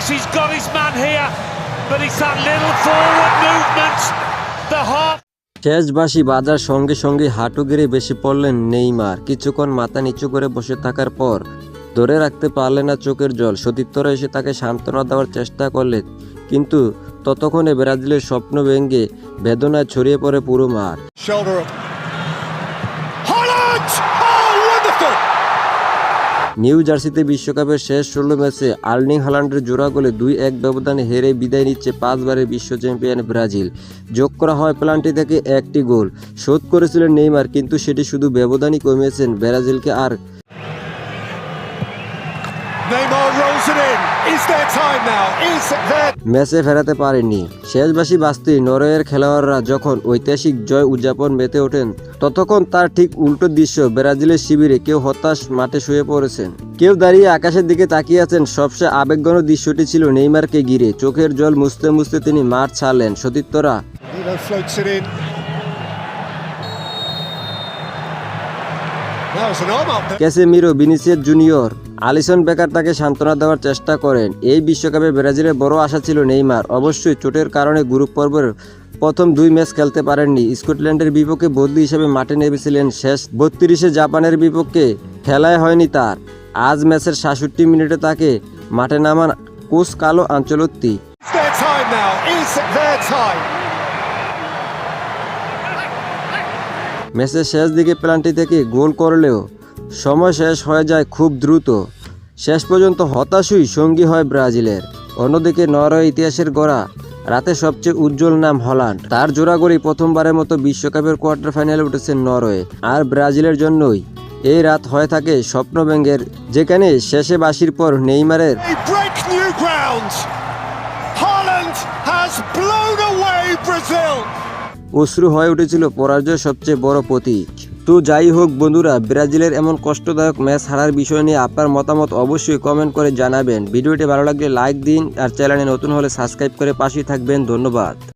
thinks he's got his man here, but it's that little forward movement. The heart. শেষ বাঁশি বাজার সঙ্গে সঙ্গে হাঁটু গেড়ে বেশি পড়লেন নেইমার। কিছুক্ষণ মাথা নিচু করে বসে থাকার পর ধরে রাখতে পারলেন না চোখের জল। সতীর্থরা এসে তাকে সান্ত্বনা দেওয়ার চেষ্টা করলেন, কিন্তু ততক্ষণে ব্রাজিলের স্বপ্ন ভেঙে বেদনায় ছড়িয়ে পড়ে পুরো মাঠ। নিউ জার্সিতে বিশ্বকাপের শেষ 16 ম্যাচে আর্লিং হাল্যান্ডের জোড়া গোলে 2-1 ব্যবধানে হেরে বিদায় নিচ্ছে 5 বারের বিশ্ব চ্যাম্পিয়ন ব্রাজিল। যোগ করা হয় পেনাল্টি থেকে একটি গোল শোধ করেছিলেন নেইমার, কিন্তু সেটি শুধু ব্যবধানই কমিয়েছেন ব্রাজিলকে আর ম্যাচে ফেরাতে পারেননি। শেষ বাঁশি বাজতেই নরওয়ের খেলোয়াড়রা যখন ঐতিহাসিক জয় উদযাপন মেতে ওঠেন, ততক্ষণ তার ঠিক উল্টো দৃশ্য ব্রাজিলের শিবিরে। কেউ হতাশ মাঠে শুয়ে পড়েছেন, কেউ দাঁড়িয়ে আকাশের দিকে তাকিয়ে আছেন। সবচেয়ে আবেগঘন দৃশ্যটি ছিল নেইমারকে ঘিরে। চোখের জল মুছতে মুছতে তিনি মাঠ ছাড়লেন। সতীর্থরা Casemiro, Vinicius Junior, Alisson Becker তাকে সান্ত্বনা দেওয়ার চেষ্টা করেন। এই বিশ্বকাপে ব্রাজিলের বড় আশা ছিল নেইমার। অবশ্যই চোটের কারণে গ্রুপ পর্বের প্রথম 2 ম্যাচ খেলতে পারেননি। স্কটল্যান্ডের বিপক্ষে বদলি হিসেবে মাঠে নেমেছিলেন। শেষ 32-এ জাপানের বিপক্ষে খেলায় হয়নি তার। আজ ম্যাচের 66 মিনিটে তাকে মাঠে নামান কোচ কার্লো আনচেলত্তি। ম্যাচের শেষ দিকে পেনাল্টি থেকে গোল করলেও সময় শেষ হয়ে যায় খুব দ্রুত। শেষ পর্যন্ত হতাশই সঙ্গী হয় ব্রাজিলের। অন্যদিকে নরওয়ে ইতিহাসের গড়া রাতে সবচেয়ে উজ্জ্বল নাম হল্যান্ড। তার জোড়া গোলেই প্রথমবারের মতো বিশ্বকাপের কোয়ার্টার ফাইনালে উঠেছেন নরওয়ে। আর ব্রাজিলের জন্যই এই রাত হয়ে থাকে স্বপ্নভঙ্গের, যেখানে শেষে বাঁশির পর নেইমারের অশ্রু হয়ে উঠেছিল পরাজয়ের সবচেয়ে বড় প্রতীক। তো যাই হোক বন্ধুরা, ব্রাজিলের এমন কষ্টদায়ক ম্যাচ হারার বিষয় নিয়ে আপনার মতামত অবশ্যই কমেন্ট করে জানাবেন। ভিডিওটি ভালো লাগলে লাইক দিন, আর চ্যানেলে নতুন হলে সাবস্ক্রাইব করে পাশেই থাকবেন। ধন্যবাদ।